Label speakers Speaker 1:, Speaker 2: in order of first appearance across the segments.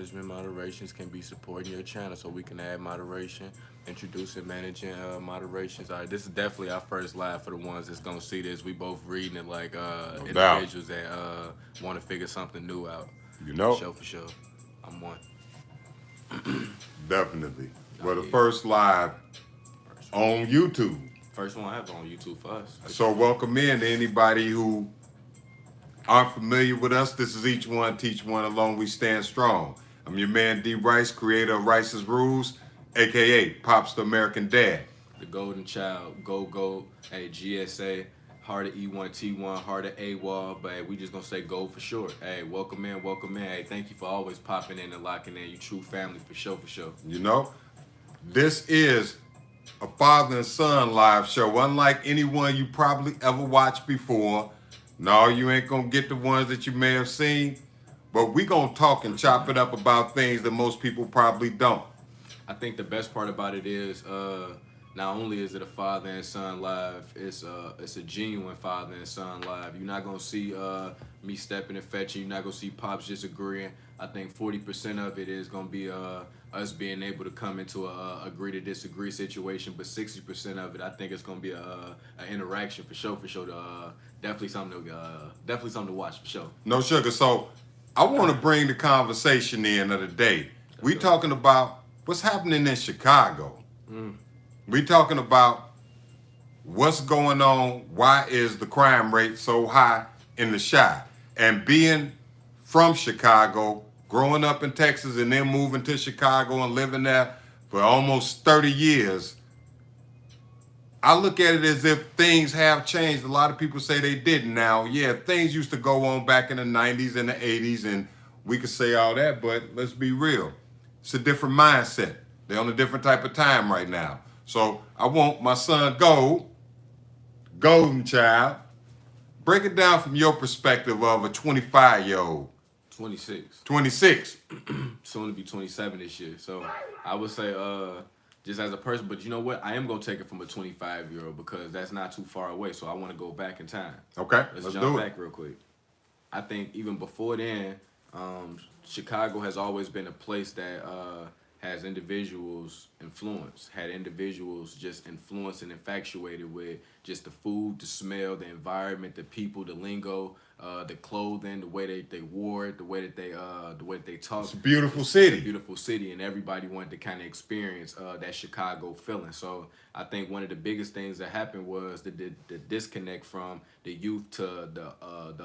Speaker 1: Management Moderations can be supporting your channel so we can add moderation, introducing managing moderations. All right, this is definitely our first live for the ones that's gonna see this. We both reading it like
Speaker 2: No doubt.
Speaker 1: individuals that want to figure something new out.
Speaker 2: You
Speaker 1: For
Speaker 2: know,
Speaker 1: sure, for sure. I'm one.
Speaker 2: definitely.
Speaker 1: Oh
Speaker 2: Well, the
Speaker 1: yeah,
Speaker 2: first live
Speaker 1: first one.
Speaker 2: on YouTube.
Speaker 1: First one I have on YouTube for us, for
Speaker 2: So
Speaker 1: sure.
Speaker 2: welcome in to anybody who aren't familiar with us. This is Each One, Teach One, Alone We Stand Strong. I'm your man D Rice, creator of Rice's Rules, aka Pops the American Dad.
Speaker 1: The Golden Child, Go Go, hey GSA, Heart of E1T1, Heart of AWOL, but hey, we just gonna say Go for short. Hey, welcome in, welcome in. Hey, thank you for always popping in and locking in. You true family for sure, for sure.
Speaker 2: You know, this is a father and son live show, unlike anyone you probably ever watched before. No, you ain't gonna get the ones that you may have seen, but we gonna talk and chop it up about things that most people probably don't.
Speaker 1: I think the best part about it is not only is it a father and son live, it's a genuine father and son live. You're not gonna see me stepping and fetching. You're not gonna see pops just agreeing. I think 40% of it is gonna be us being able to come into a agree to disagree situation, but 60% of it, I think it's gonna be an interaction for sure, for sure. Definitely something to watch for sure.
Speaker 2: No sugar. So I want to bring the conversation in of the day.
Speaker 1: Let's
Speaker 2: We
Speaker 1: go.
Speaker 2: talking about what's happening in Chicago. We talking about what's going on. Why is the crime rate so high in the Chi? And being from Chicago, growing up in Texas, and then moving to Chicago and living there for almost 30 years, I look at it as if things have changed. A lot of people say they didn't. Now, yeah, things used to go on back in the 90s and the 80s, and we could say all that, but let's be real. It's a different mindset. They're on a different type of time right now. So I want my son Golden Child, break it down from your perspective of a 25-year-old,
Speaker 1: 26.
Speaker 2: 26.
Speaker 1: Soon to be 27 this year. So I would say, just as a person, but you know what? I am gonna take it from a 25-year-old because that's not too far away. So I want to go back in time.
Speaker 2: Okay,
Speaker 1: Let's
Speaker 2: let's
Speaker 1: jump
Speaker 2: do it.
Speaker 1: back real quick. I think even before then, Chicago has always been a place that has individuals influenced, had individuals just influenced and infatuated with just the food, the smell, the environment, the people, the lingo, the clothing, the way they wore it, the way that they
Speaker 2: It's
Speaker 1: talked.
Speaker 2: a beautiful
Speaker 1: It's a
Speaker 2: city.
Speaker 1: beautiful city, and everybody wanted to kind of experience that Chicago feeling. So I think one of the biggest things that happened was the disconnect from the youth to the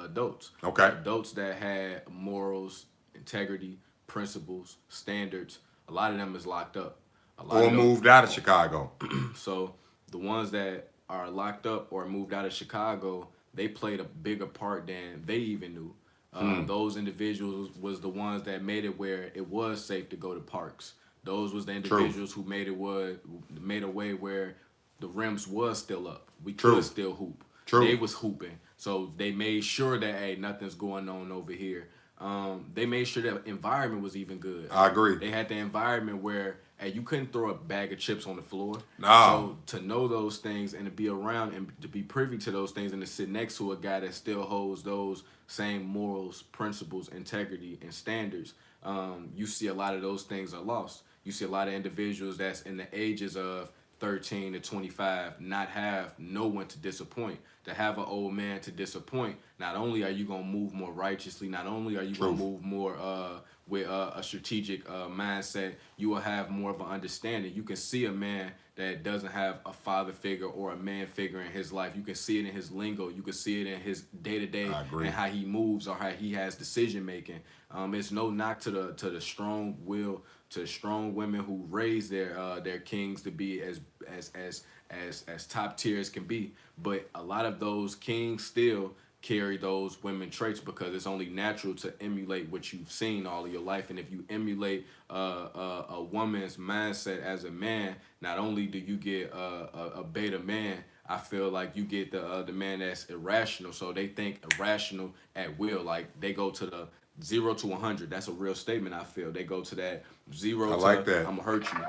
Speaker 1: adults.
Speaker 2: Okay.
Speaker 1: Adults that had morals, integrity, principles, standards. A lot of them is locked up. A lot
Speaker 2: Or
Speaker 1: of those.
Speaker 2: moved out of Chicago.
Speaker 1: So the ones that are locked up or moved out of Chicago, they played a bigger part than they even knew. Those individuals was the ones that made it where it was safe to go to parks. Those was the
Speaker 2: True.
Speaker 1: individuals who made a way where the rims was still up. We
Speaker 2: True.
Speaker 1: could still hoop.
Speaker 2: True.
Speaker 1: They was hooping, so they made sure that hey, nothing's going on over here. They made sure that environment was even good.
Speaker 2: I agree.
Speaker 1: They had the environment where hey, you couldn't throw a bag of chips on the floor.
Speaker 2: No.
Speaker 1: So to know those things and to be around and to be privy to those things and to sit next to a guy that still holds those same morals, principles, integrity, and standards, you see a lot of those things are lost. You see a lot of individuals that's in the ages of 13 to 25 not have no one to disappoint. To have an old man to disappoint, not only are you gonna move more righteously, not only are you
Speaker 2: True.
Speaker 1: gonna move more with a strategic mindset, you will have more of an understanding. You can see a man that doesn't have a father figure or a man figure in his life. You can see it in his lingo. You can see it in his day to day
Speaker 2: I agree.
Speaker 1: and how he moves or how he has decision making. It's no knock to the strong will, to strong women who raise their kings to be as top tier as can be. But a lot of those kings still carry those women traits, because it's only natural to emulate what you've seen all of your life. And if you emulate a woman's mindset as a man, not only do you get a beta man, I feel like you get the man that's irrational. So they think irrational at will. Like they go to the 0 to 100. That's a real statement. I feel they go to that
Speaker 2: I
Speaker 1: 0 to
Speaker 2: like that.
Speaker 1: I'm gonna hurt you.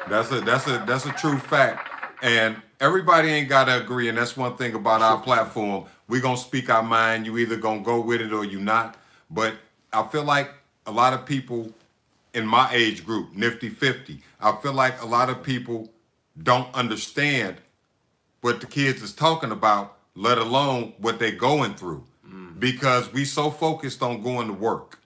Speaker 2: That's a true fact. And everybody ain't gotta agree, and that's one thing about our platform. We gonna speak our mind. You either gonna go with it or you not. But I feel like a lot of people in my age group, Nifty 50, I feel like a lot of people don't understand what the kids is talking about, let alone what they're going through. Because we so focused on going to work.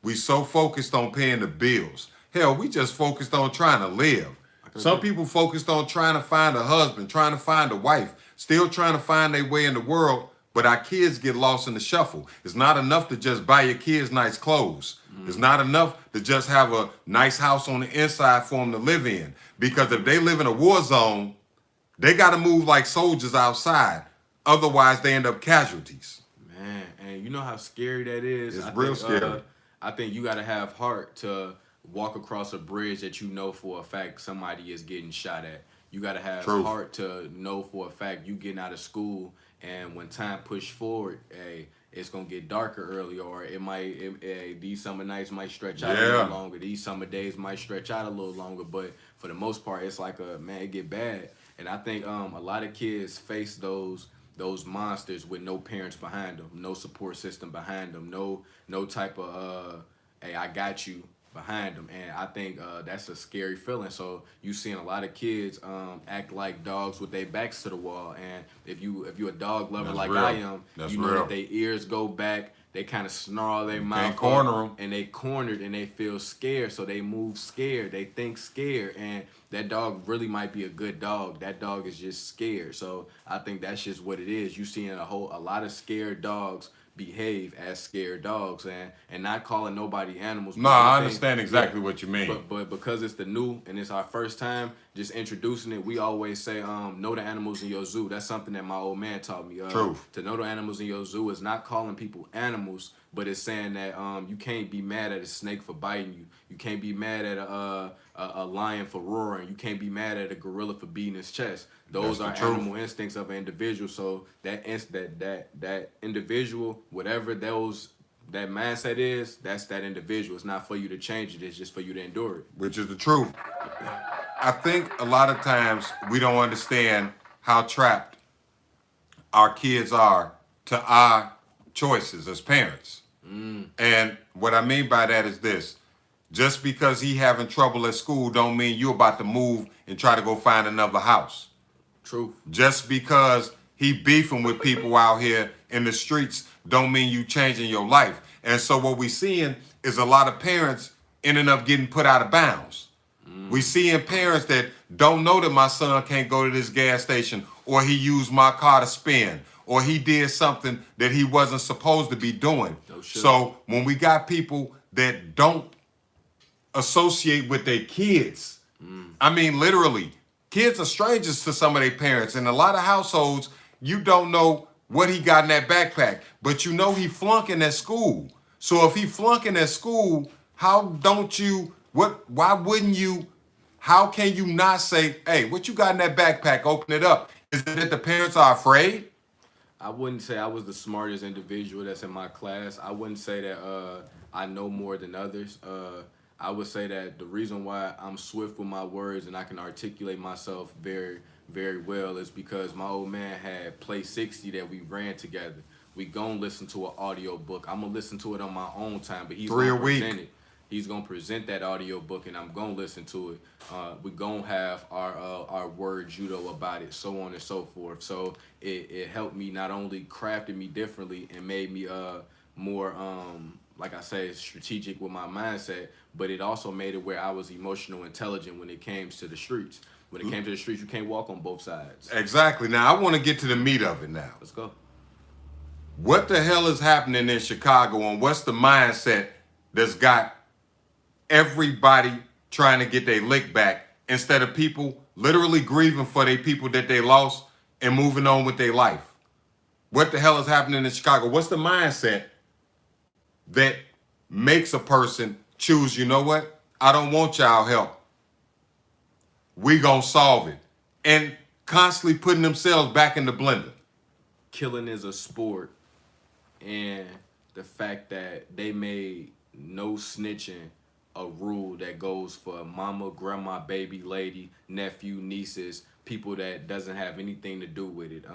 Speaker 2: We so focused on paying the bills. Hell, we just focused on trying to live. Some people focused on trying to find a husband, trying to find a wife, still trying to find their way in the world, but our kids get lost in the shuffle. It's not enough to just buy your kids nice clothes. It's not enough to just have a nice house on the inside for them to live in. Because if they live in a war zone, they got to move like soldiers outside. Otherwise, they end up casualties.
Speaker 1: Man, and you know how scary that is?
Speaker 2: It's real scary.
Speaker 1: I think you got to have heart to walk across a bridge that you know for a fact somebody is getting shot at. You got to have
Speaker 2: True.
Speaker 1: heart to know for a fact you getting out of school, and when time push forward, hey, it's gonna get darker early, or these summer nights might stretch out a little longer. These summer days might stretch out a little longer, but for the most part, it's like it get bad. And I think a lot of kids face those monsters with no parents behind them, no support system behind them, no type of hey, I got you behind them. And I think that's a scary feeling. So you seeing a lot of kids act like dogs with their backs to the wall. And if you're a dog lover
Speaker 2: That's
Speaker 1: like
Speaker 2: real.
Speaker 1: I am,
Speaker 2: That's
Speaker 1: you know
Speaker 2: real.
Speaker 1: that their ears go back. They kind of snarl their mouth
Speaker 2: Can't corner 'em.
Speaker 1: and they cornered and they feel scared, so they move scared. They think scared, and that dog really might be a good dog. That dog is just scared. So I think that's just what it is. You seeing a lot of scared dogs behave as scared dogs, and not calling nobody animals.
Speaker 2: No, I understand exactly what you mean.
Speaker 1: But because it's the new and it's our first time just introducing it, we always say know the animals in your zoo. That's something that my old man taught me.
Speaker 2: Truth.
Speaker 1: To know the animals in your zoo is not calling people animals, but it's saying that you can't be mad at a snake for biting you. You can't be mad at a lion for roaring. You can't be mad at a gorilla for beating his chest. Those are
Speaker 2: That's the truth.
Speaker 1: animal instincts of an individual. So that individual, whatever that mindset is, that's that individual. It's not for you to change it. It's just for you to endure it.
Speaker 2: Which is the truth. I think a lot of times we don't understand how trapped our kids are to our choices as parents. And what I mean by that is this. Just because he having trouble at school don't mean you about to move and try to go find another house.
Speaker 1: Truth.
Speaker 2: Just because he beefing with people out here in the streets don't mean you changing your life. And so what we seeing is a lot of parents ending up getting put out of bounds. We seeing parents that don't know that my son can't go to this gas station, or he used my car to spin, or he did something that he wasn't supposed to be doing.
Speaker 1: No shit.
Speaker 2: So when we got people that don't associate with their kids, I mean, literally, kids are strangers to some of their parents. In a lot of households, you don't know what he got in that backpack, but you know he flunking at school. So if he flunking at school, why wouldn't you, how can you not say, hey, what you got in that backpack, open it up? Is it that the parents are afraid?
Speaker 1: I wouldn't say I was the smartest individual that's in my class. I wouldn't say that I know more than others. I would say that the reason why I'm swift with my words and I can articulate myself very, very well is because my old man had Play 60 that we ran together. We gonna listen to an audio book. I'm gonna listen to it on my own time, but he's
Speaker 2: 3 a
Speaker 1: gonna
Speaker 2: week.
Speaker 1: present it. He's gonna present that audio book, and I'm gonna listen to it. We gonna have our word judo about it, so on and so forth. So it helped me, not only crafted me differently and made me more like I say, strategic with my mindset, but it also made it where I was emotional intelligent when it came to the streets. When it came to the streets, you can't walk on both sides.
Speaker 2: Exactly. Now I want to get to the meat of it now.
Speaker 1: Let's go.
Speaker 2: What the hell is happening in Chicago, and what's the mindset that's got everybody trying to get their lick back instead of people literally grieving for their people that they lost and moving on with their life? What the hell is happening in Chicago? What's the mindset that makes a person choose, you know what? I don't want y'all help. We gonna solve it. And constantly putting themselves back in the blender.
Speaker 1: Killing is a sport, and the fact that they made no snitching a rule that goes for mama, grandma, baby, lady, nephew, nieces, people that doesn't have anything to do with it.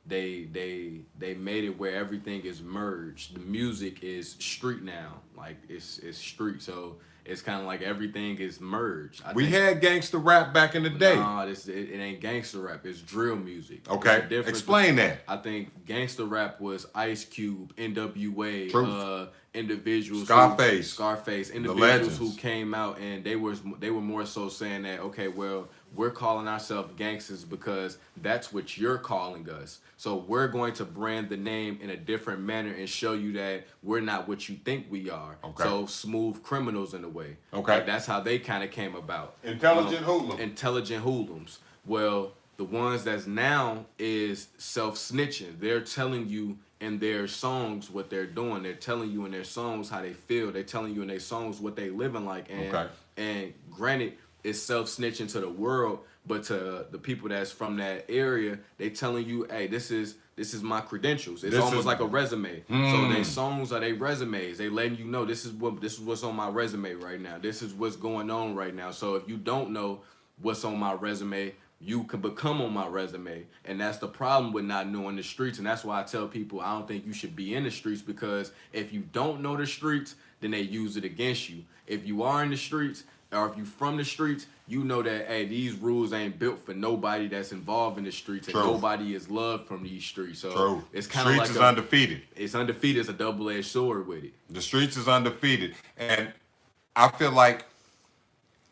Speaker 1: they made it where everything is merged. The music is street now, like it's street. So it's kind of like everything is merged.
Speaker 2: We had gangster rap back in the day.
Speaker 1: Nah, it ain't gangster rap. It's drill music.
Speaker 2: Okay,
Speaker 1: It's a difference
Speaker 2: explain that.
Speaker 1: I think gangster rap was Ice Cube, NWA,
Speaker 2: Truth.
Speaker 1: individuals,
Speaker 2: Scarface,
Speaker 1: individuals
Speaker 2: legends.
Speaker 1: who came out and they were more so saying that, okay, well, we're calling ourselves gangsters because that's what you're calling us. So we're going to brand the name in a different manner and show you that we're not what you think we are.
Speaker 2: Okay.
Speaker 1: So smooth criminals in a way.
Speaker 2: Okay.
Speaker 1: Like, that's how they kind of came about.
Speaker 2: Intelligent hoodlums.
Speaker 1: Intelligent hoodlums. Well, the ones that's now is self-snitching. They're telling you in their songs what they're doing. They're telling you in their songs how they feel. They're telling you in their songs what they living like. And,
Speaker 2: Okay.
Speaker 1: and granted, it's self-snitching to the world, but to the people that's from that area, they telling you, hey, this is my credentials. It's
Speaker 2: This
Speaker 1: almost
Speaker 2: is-
Speaker 1: like a resume. So their songs are their resumes. They letting you know this is what's on my resume right now. This is what's going on right now. So if you don't know what's on my resume, you can become on my resume. And that's the problem with not knowing the streets. And that's why I tell people I don't think you should be in the streets, because if you don't know the streets, then they use it against you. If you are in the streets, or if you from the streets, you know that, hey, these rules ain't built for nobody that's involved in the streets, and
Speaker 2: True.
Speaker 1: nobody is loved from these streets. So
Speaker 2: True.
Speaker 1: it's kind of like
Speaker 2: Streets is undefeated.
Speaker 1: It's undefeated. It's a double-edged sword with it.
Speaker 2: The streets is undefeated. And I feel like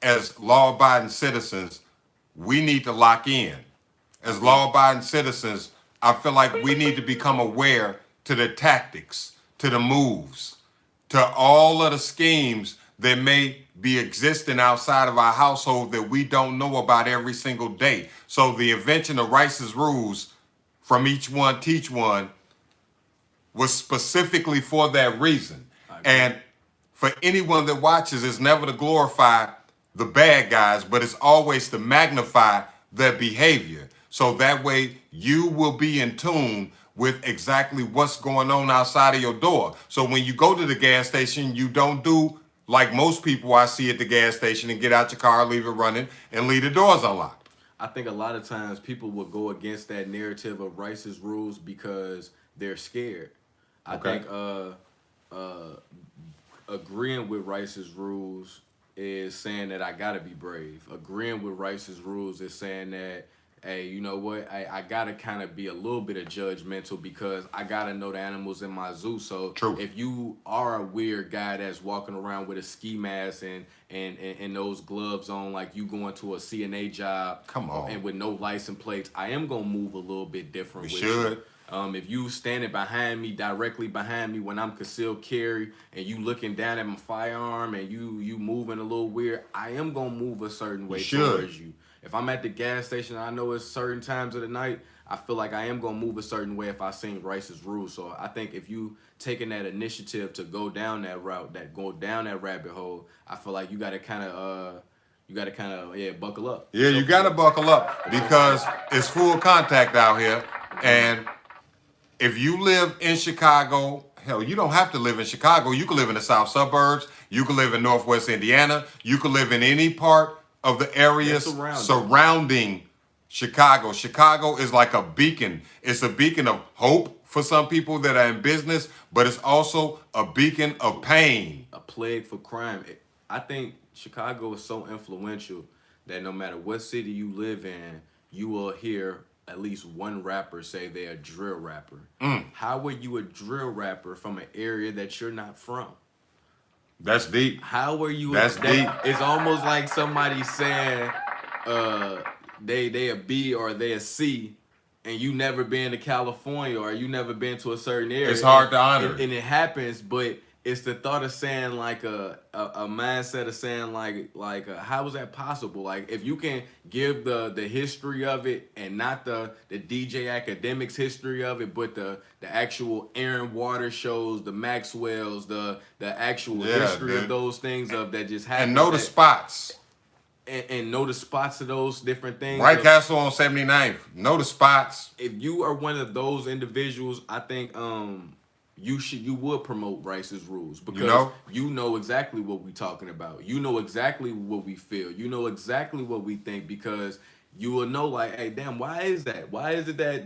Speaker 2: as law-abiding citizens, we need to lock in. As law-abiding citizens, I feel like we need to become aware to the tactics, to the moves, to all of the schemes that may be existing outside of our household that we don't know about every single day. So the invention of Rice's rules, from each one teach one, was specifically for that reason. And for anyone that watches, it's never to glorify the bad guys, but it's always to magnify their behavior. So that way you will be in tune with exactly what's going on outside of your door. So when you go to the gas station, you don't do like most people I see at the gas station and get out your car, leave it running, and leave the doors unlocked.
Speaker 1: I think a lot of times people will go against that narrative of Rice's rules because they're scared. I
Speaker 2: Okay.
Speaker 1: think agreeing with Rice's rules is saying that I gotta be brave. Agreeing with Rice's rules is saying that, hey, you know what? I gotta kind of be a little bit of judgmental because I gotta know the animals in my zoo. So
Speaker 2: True.
Speaker 1: if you are a weird guy that's walking around with a ski mask and those gloves on, like you going to a CNA job,
Speaker 2: Come on.
Speaker 1: and with no license plates, I am gonna move a little bit different.
Speaker 2: We
Speaker 1: with
Speaker 2: should.
Speaker 1: you. If you standing behind me, directly behind me when I'm concealed carry, and you looking down at my firearm and you moving a little weird, I am gonna move a certain way
Speaker 2: should.
Speaker 1: towards you. If I'm at the gas station, I know it's certain times of the night, I feel like I am gonna move a certain way if I seen Rice's rules. So I think if you taking that initiative to go down that route, go down that rabbit hole, I feel like you gotta kind of buckle up.
Speaker 2: Yeah, you got to buckle up because it's full contact out here. And if you live in Chicago, hell, you don't have to live in Chicago. You can live in the south suburbs. You can live in Northwest Indiana. You can live in any part of the areas surrounding Chicago. Chicago is like a beacon. It's a beacon of hope for some people that are in business, but it's also a beacon of pain.
Speaker 1: A plague for crime. I think Chicago is so influential that no matter what city you live in, you will hear at least one rapper say they're a drill rapper. How were you a drill rapper from an area that you're not from?
Speaker 2: That's deep.
Speaker 1: How were you?
Speaker 2: That's deep.
Speaker 1: It's almost like somebody saying they a B or they a C, and you never been to California or you never been to a certain area.
Speaker 2: It's hard to honor.
Speaker 1: And it happens, but it's the thought of saying like a mindset of saying like how is that possible? Like if you can give the history of it and not the DJ Academics history of it, but the actual Aaron Waters shows, the Maxwell's, the actual history of those things of that just happened.
Speaker 2: And know the spots.
Speaker 1: And know the spots of those different things.
Speaker 2: White Castle on 79th. Know the spots.
Speaker 1: If you are one of those individuals, I think you would promote Rice's rules because you know exactly what we're talking about. You know exactly what we feel. You know exactly what we think because you will know like, hey, damn, why is that? Why is it that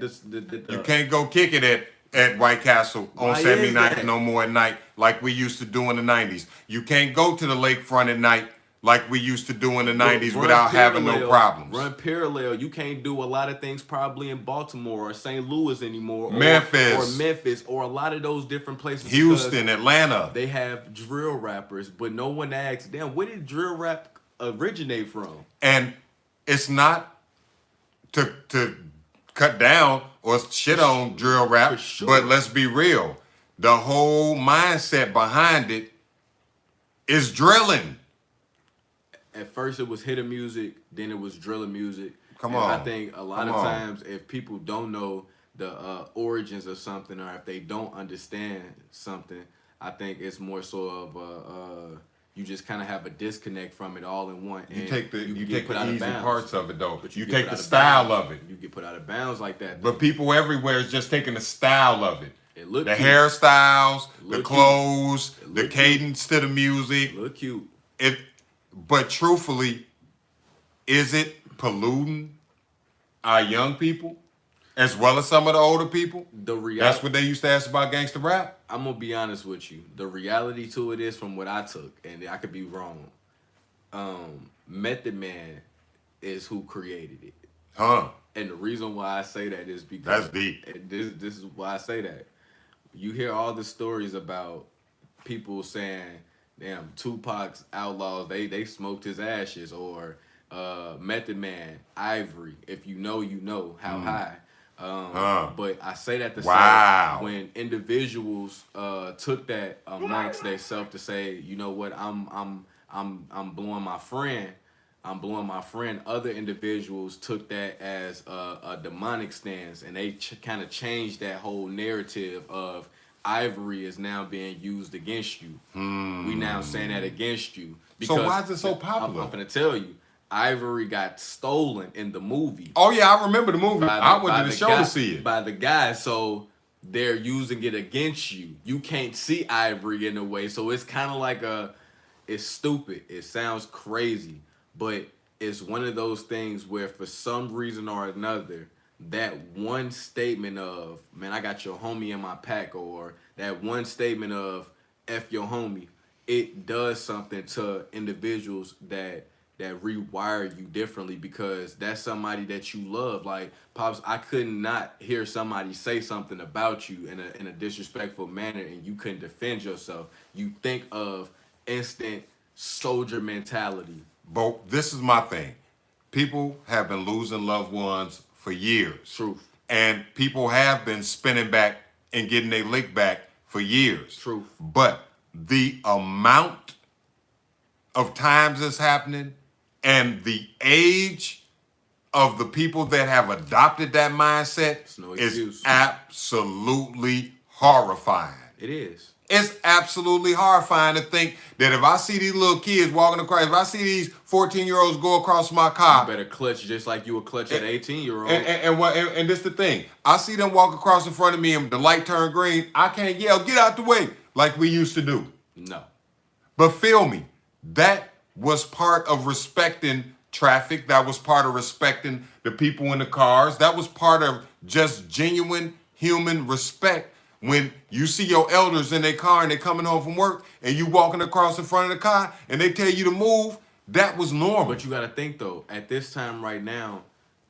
Speaker 2: You can't go kick it at White Castle on
Speaker 1: Why is
Speaker 2: 79th
Speaker 1: that?
Speaker 2: no more at night like we used to do in the 90s. You can't go to the lakefront at night like we used to do in the 90s
Speaker 1: run
Speaker 2: without having no
Speaker 1: parallel-
Speaker 2: problems.
Speaker 1: Run parallel. You can't do a lot of things probably in Baltimore or St. Louis anymore,
Speaker 2: Memphis.
Speaker 1: or a lot of those different places.
Speaker 2: Houston, Atlanta.
Speaker 1: They have drill rappers, but no one asks, damn, where did drill rap originate from?
Speaker 2: And it's not to cut down or shit on drill rap,
Speaker 1: For sure.
Speaker 2: but let's be real. The whole mindset behind it is drilling.
Speaker 1: At first it was hitter music, then it was driller music.
Speaker 2: Come
Speaker 1: And
Speaker 2: on.
Speaker 1: I think a lot
Speaker 2: Come
Speaker 1: of
Speaker 2: on.
Speaker 1: times if people don't know the origins of something, or if they don't understand something, I think it's more so of you just kind of have a disconnect from it all in one.
Speaker 2: You
Speaker 1: and
Speaker 2: take the
Speaker 1: get
Speaker 2: take
Speaker 1: put
Speaker 2: the
Speaker 1: out of
Speaker 2: easy
Speaker 1: bounds.
Speaker 2: parts of it though.
Speaker 1: But
Speaker 2: You
Speaker 1: get
Speaker 2: take
Speaker 1: put
Speaker 2: the
Speaker 1: out of
Speaker 2: style
Speaker 1: bounds.
Speaker 2: of it.
Speaker 1: You get put out of bounds like that.
Speaker 2: But people everywhere is just taking the style of it.
Speaker 1: It look
Speaker 2: The
Speaker 1: cute.
Speaker 2: hairstyles,
Speaker 1: It
Speaker 2: the
Speaker 1: look
Speaker 2: clothes,
Speaker 1: cute. It
Speaker 2: the
Speaker 1: look cute.
Speaker 2: cadence to the music.
Speaker 1: Look cute.
Speaker 2: But truthfully, is it polluting our young people as well as some of the older people? That's what they used to ask about gangster rap.
Speaker 1: I'm gonna be honest with you. The reality to it is, from what I took, and I could be wrong. Method Man is who created it,
Speaker 2: Huh.
Speaker 1: and the reason why I say that is because
Speaker 2: That's deep.
Speaker 1: and this is why I say that. You hear all the stories about people saying, "Damn, Tupac's outlaws, they smoked his ashes," or Method Man, Ivory. If you know, you know how high. But I say that to
Speaker 2: Wow.
Speaker 1: say, when individuals took that amongst themselves to say, you know what, I'm blowing my friend. I'm blowing my friend. Other individuals took that as a demonic stance, and they kind of changed that whole narrative of Ivory is now being used against you. We now saying that against you.
Speaker 2: So why is it so popular?
Speaker 1: I'm gonna tell you, Ivory got stolen in the movie.
Speaker 2: Oh yeah, I remember the movie. I went to the show
Speaker 1: guy,
Speaker 2: to see it.
Speaker 1: by the guy. So they're using it against you. You can't see Ivory in a way. So it's kind of like it's stupid. It sounds crazy, but it's one of those things where for some reason or another, that one statement of, man, I got your homie in my pack, or that one statement of F your homie, it does something to individuals that rewire you differently, because that's somebody that you love. Like, Pops, I could not hear somebody say something about you in a disrespectful manner and you couldn't defend yourself. You think of instant soldier mentality.
Speaker 2: But this is my thing. People have been losing loved ones for years.
Speaker 1: Truth.
Speaker 2: And people have been spinning back and getting their lick back for years.
Speaker 1: Truth.
Speaker 2: But the amount of times it's happening and the age of the people that have adopted that mindset
Speaker 1: no
Speaker 2: is
Speaker 1: excuse.
Speaker 2: absolutely horrifying.
Speaker 1: It is.
Speaker 2: It's absolutely horrifying to think that if I see these little kids walking across, if I see these 14-year-olds go across my car,
Speaker 1: You better clutch just like you would clutch at 18-year-old.
Speaker 2: and this the thing, I see them walk across in front of me and the light turn green, I can't yell, get out the way, like we used to do.
Speaker 1: No.
Speaker 2: But feel me, that was part of respecting traffic. That was part of respecting the people in the cars. That was part of just genuine human respect. When you see your elders in their car and they're coming home from work and you walking across in front of the car and they tell you to move, that was normal.
Speaker 1: But you got to think, though, at this time right now,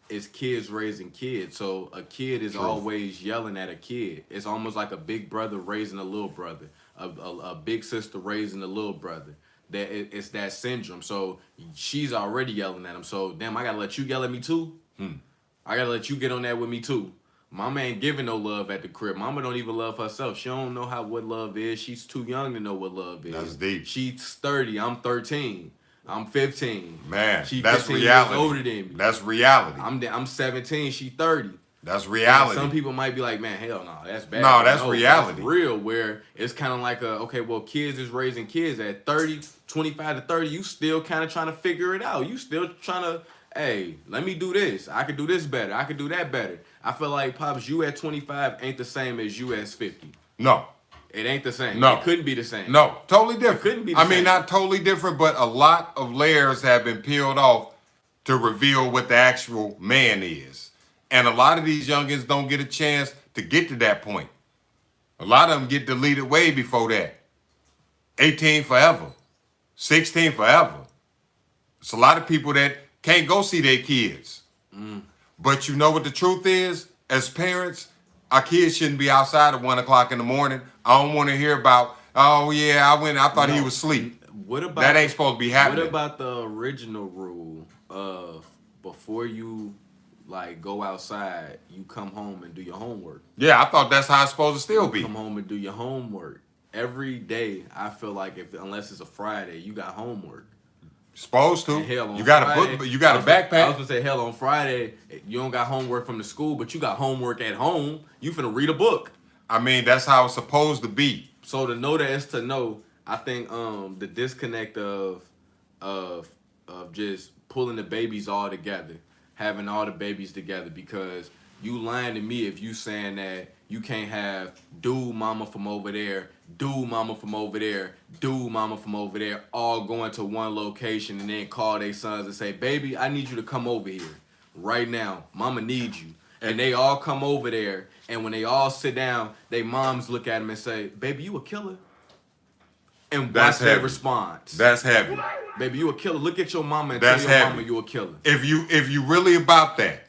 Speaker 1: it's kids raising kids. So a kid is always yelling at a kid. It's almost like a big brother raising a little brother, a big sister raising a little brother. It's that syndrome. So she's already yelling at him. So, damn, I got to let you yell at me too? I got to let you get on that with me too. Mama ain't giving no love at the crib. Mama don't even love herself. She don't know what love is. She's too young to know what love is.
Speaker 2: That's deep.
Speaker 1: She's 30. I'm 13. I'm 15.
Speaker 2: Man,
Speaker 1: She
Speaker 2: that's
Speaker 1: 15
Speaker 2: reality.
Speaker 1: years older than me.
Speaker 2: That's reality.
Speaker 1: I'm 17. She 30.
Speaker 2: That's reality.
Speaker 1: Some people might be like, man, hell no, that's bad.
Speaker 2: No, that's reality.
Speaker 1: That's real, where it's kind of like okay, well, kids is raising kids at 30, 25 to 30. You still kind of trying to figure it out. You still trying to, hey, let me do this. I could do this better. I could do that better. I feel like, Pops, you at 25 ain't the same as you at 50.
Speaker 2: No.
Speaker 1: It ain't the same.
Speaker 2: No.
Speaker 1: It couldn't be the same.
Speaker 2: No, totally different.
Speaker 1: couldn't be the
Speaker 2: I mean,
Speaker 1: same.
Speaker 2: not totally different, but a lot of layers have been peeled off to reveal what the actual man is. And a lot of these youngins don't get a chance to get to that point. A lot of them get deleted way before that. 18 forever. 16 forever. It's a lot of people that can't go see their kids. But you know what the truth is? As parents, our kids shouldn't be outside at 1 o'clock in the morning. I don't want to hear about, oh yeah, I thought he was asleep.
Speaker 1: What about
Speaker 2: that ain't supposed to be happening.
Speaker 1: What about the original rule of before you like go outside, you come home and do your homework?
Speaker 2: Yeah, I thought that's how it's supposed to still be.
Speaker 1: Come home and do your homework. Every day, I feel like unless it's a Friday, you got homework.
Speaker 2: Supposed to.
Speaker 1: And hell, on
Speaker 2: you got
Speaker 1: Friday,
Speaker 2: a book, you got a backpack.
Speaker 1: I was gonna say, hell, on Friday, you don't got homework from the school, but you got homework at home. You finna read a book.
Speaker 2: I mean, that's how it's supposed to be.
Speaker 1: So to know that is to know. I think the disconnect of just pulling the babies all together, having all the babies together, because you lying to me if you saying that you can't have dude mama from over there, dude mama from over there, dude mama from over there, all going to one location and then call their sons and say, baby, I need you to come over here right now. Mama needs you. And they all come over there, and when they all sit down, they moms look at them and say, baby, you a killer? And
Speaker 2: That's
Speaker 1: watch their
Speaker 2: heavy.
Speaker 1: response.
Speaker 2: That's heavy.
Speaker 1: Baby, you a killer. Look at your mama and
Speaker 2: That's
Speaker 1: tell your
Speaker 2: heavy.
Speaker 1: mama you a killer.
Speaker 2: If you really about that.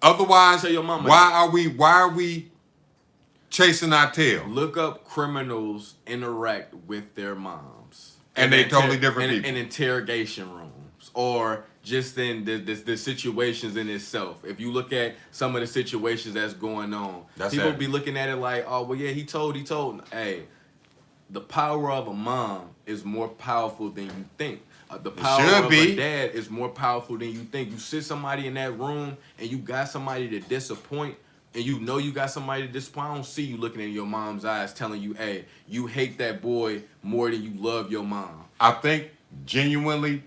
Speaker 2: Otherwise,
Speaker 1: Tell your mama
Speaker 2: why are we chasing our tail?
Speaker 1: Look up criminals interact with their moms.
Speaker 2: And they totally different
Speaker 1: in,
Speaker 2: people.
Speaker 1: in interrogation rooms, or just in the situations in itself. If you look at some of the situations that's going on,
Speaker 2: That's
Speaker 1: people
Speaker 2: heavy.
Speaker 1: be looking at it like, oh, well, yeah, he told. Hey, the power of a mom is more powerful than you think. The power
Speaker 2: should
Speaker 1: of
Speaker 2: be.
Speaker 1: a dad is more powerful than you think. You sit somebody in that room and you got somebody to disappoint, and you know you got somebody to disappoint. I don't see you looking in your mom's eyes telling you, hey, you hate that boy more than you love your mom.
Speaker 2: I think genuinely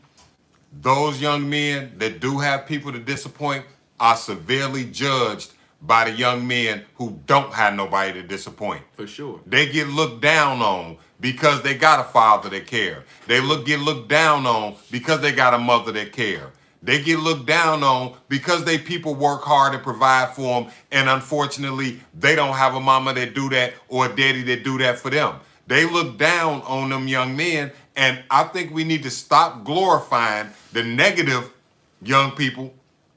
Speaker 2: those young men that do have people to disappoint are severely judged by the young men who don't have nobody to disappoint.
Speaker 1: For sure.
Speaker 2: They get looked down on because they got a father that care. They get looked down on because they got a mother that care. They get looked down on because they people work hard and provide for them, and unfortunately, they don't have a mama that do that or a daddy that do that for them. They look down on them young men, and I think we need to stop glorifying the negative young people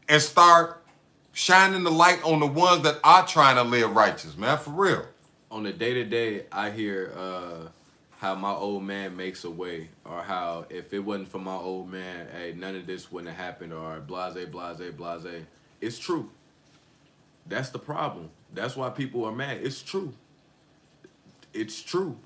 Speaker 2: and start shining the light on the ones that are trying to live righteous, man, for real.
Speaker 1: On the day-to-day, I hear how my old man makes a way, or how if it wasn't for my old man, hey, none of this wouldn't have happened, or blase, blase, blase. It's true. That's the problem. That's why people are mad. It's true. It's true.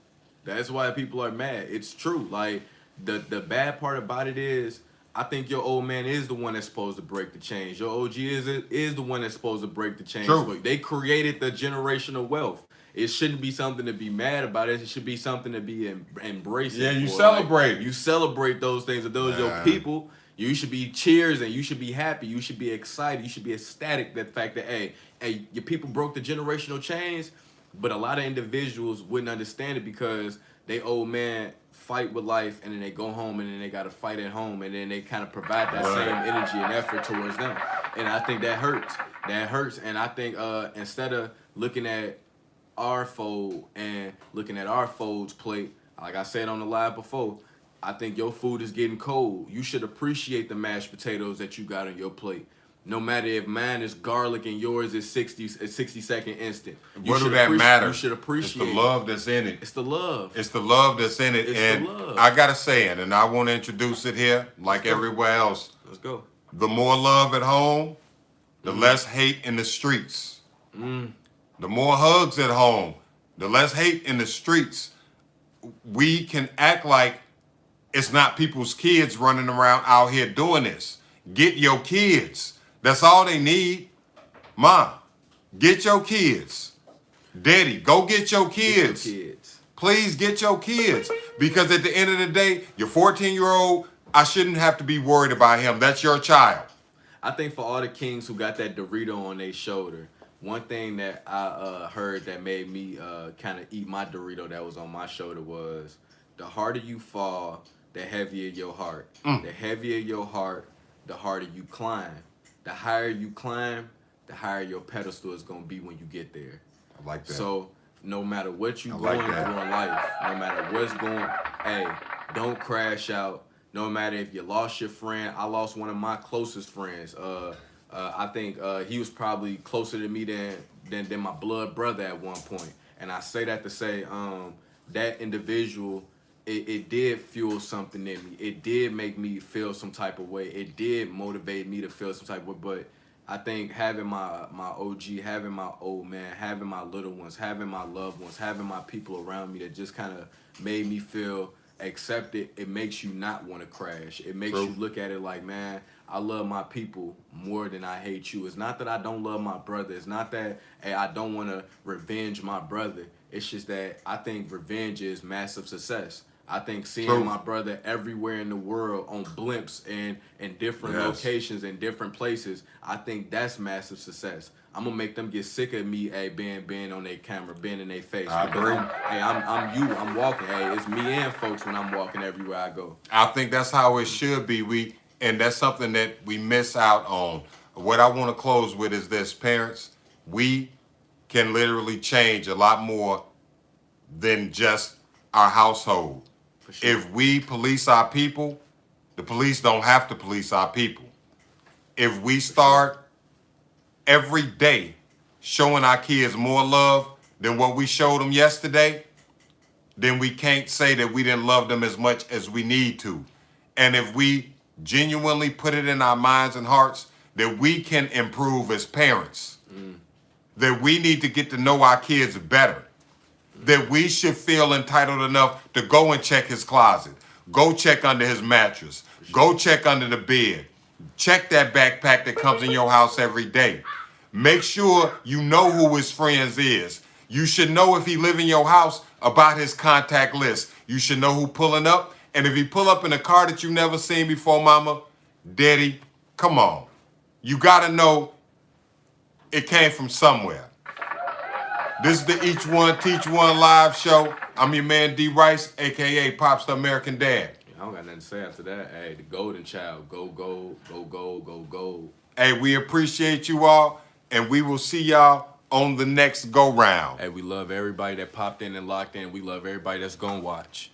Speaker 1: That's why people are mad. It's true. Like, the bad part about it is, I think your old man is the one that's supposed to break the chains. Your OG is the one that's supposed to break the chains.
Speaker 2: True.
Speaker 1: But they created the generational wealth. It shouldn't be something to be mad about. It should be something to be embracing.
Speaker 2: Yeah, you
Speaker 1: for.
Speaker 2: celebrate.
Speaker 1: Like, you celebrate those things. If those your people, you should be cheers and you should be happy. You should be excited. You should be ecstatic. That fact that hey, your people broke the generational chains. But a lot of individuals wouldn't understand it because they old man fight with life, and then they go home and then they got to fight at home, and then they kind of provide that same energy and effort towards them. And I think that hurts. That hurts. And I think instead of looking at our fold and looking at our fold's plate, like I said on the live before, I think your food is getting cold. You should appreciate the mashed potatoes that you got on your plate. No matter if mine is garlic and yours is 60-second instant.
Speaker 2: What do that matter?
Speaker 1: You should appreciate
Speaker 2: It's the love that's in it.
Speaker 1: It's the love.
Speaker 2: It's the love that's in it.
Speaker 1: It's
Speaker 2: and
Speaker 1: the love.
Speaker 2: I got to say it, and I want to introduce it here like everywhere else.
Speaker 1: Let's go.
Speaker 2: The more love at home, the less hate in the streets. The more hugs at home, the less hate in the streets. We can act like it's not people's kids running around out here doing this. Get your kids. That's all they need. Mom, get your kids. Daddy, go get your kids.
Speaker 1: Get your kids.
Speaker 2: Please get your kids. Because at the end of the day, your 14-year-old, I shouldn't have to be worried about him. That's your child.
Speaker 1: I think for all the kings who got that Dorito on their shoulder, one thing that I heard that made me kind of eat my Dorito that was on my shoulder was, the harder you fall, the heavier your heart. The heavier your heart, the harder you climb. The higher you climb, the higher your pedestal is gonna be when you get there.
Speaker 2: I like that.
Speaker 1: So no matter what you
Speaker 2: I
Speaker 1: going
Speaker 2: like that.
Speaker 1: through in life, no matter what's going, hey, don't crash out. No matter if you lost your friend, I lost one of my closest friends. I think he was probably closer to me than my blood brother at one point. And I say that to say that individual, it did fuel something in me. It did make me feel some type of way. It did motivate me to feel some type of way. But I think having my OG, having my old man, having my little ones, having my loved ones, having my people around me that just kind of made me feel accepted, it makes you not want to crash. It makes
Speaker 2: True.
Speaker 1: you look at it like, man, I love my people more than I hate you. It's not that I don't love my brother. It's not that, hey, I don't want to revenge my brother. It's just that I think revenge is massive success. I think seeing
Speaker 2: True.
Speaker 1: my brother everywhere in the world on blimps and in different
Speaker 2: Yes.
Speaker 1: locations and different places, I think that's massive success. I'm gonna make them get sick of me, hey, being on their camera, being in their face.
Speaker 2: I
Speaker 1: Because
Speaker 2: agree.
Speaker 1: I'm you. I'm walking. Hey, it's me and folks when I'm walking everywhere I go.
Speaker 2: I think that's how it should be. And that's something that we miss out on. What I want to close with is this, parents, we can literally change a lot more than just our household.
Speaker 1: For sure.
Speaker 2: If we police our people, the police don't have to police our people. If we start every day showing our kids more love than what we showed them yesterday, then we can't say that we didn't love them as much as we need to. And if we genuinely put it in our minds and hearts that we can improve as parents, that we need to get to know our kids better, that we should feel entitled enough to go and check his closet, go check under his mattress, go check under the bed, check that backpack that comes in your house every day. Make sure you know who his friends is. You should know if he live in your house about his contact list. You should know who pulling up. And if he pull up in a car that you never seen before, mama, daddy, come on. You got to know it came from somewhere. This is the Each One Teach One live show. I'm your man D Rice, aka Popstar American Dad.
Speaker 1: I don't got nothing to say after that. Hey, the golden child, go gold, go gold, go gold.
Speaker 2: Hey, we appreciate you all, and we will see y'all on the next go round.
Speaker 1: Hey, we love everybody that popped in and locked in. We love everybody that's gonna watch.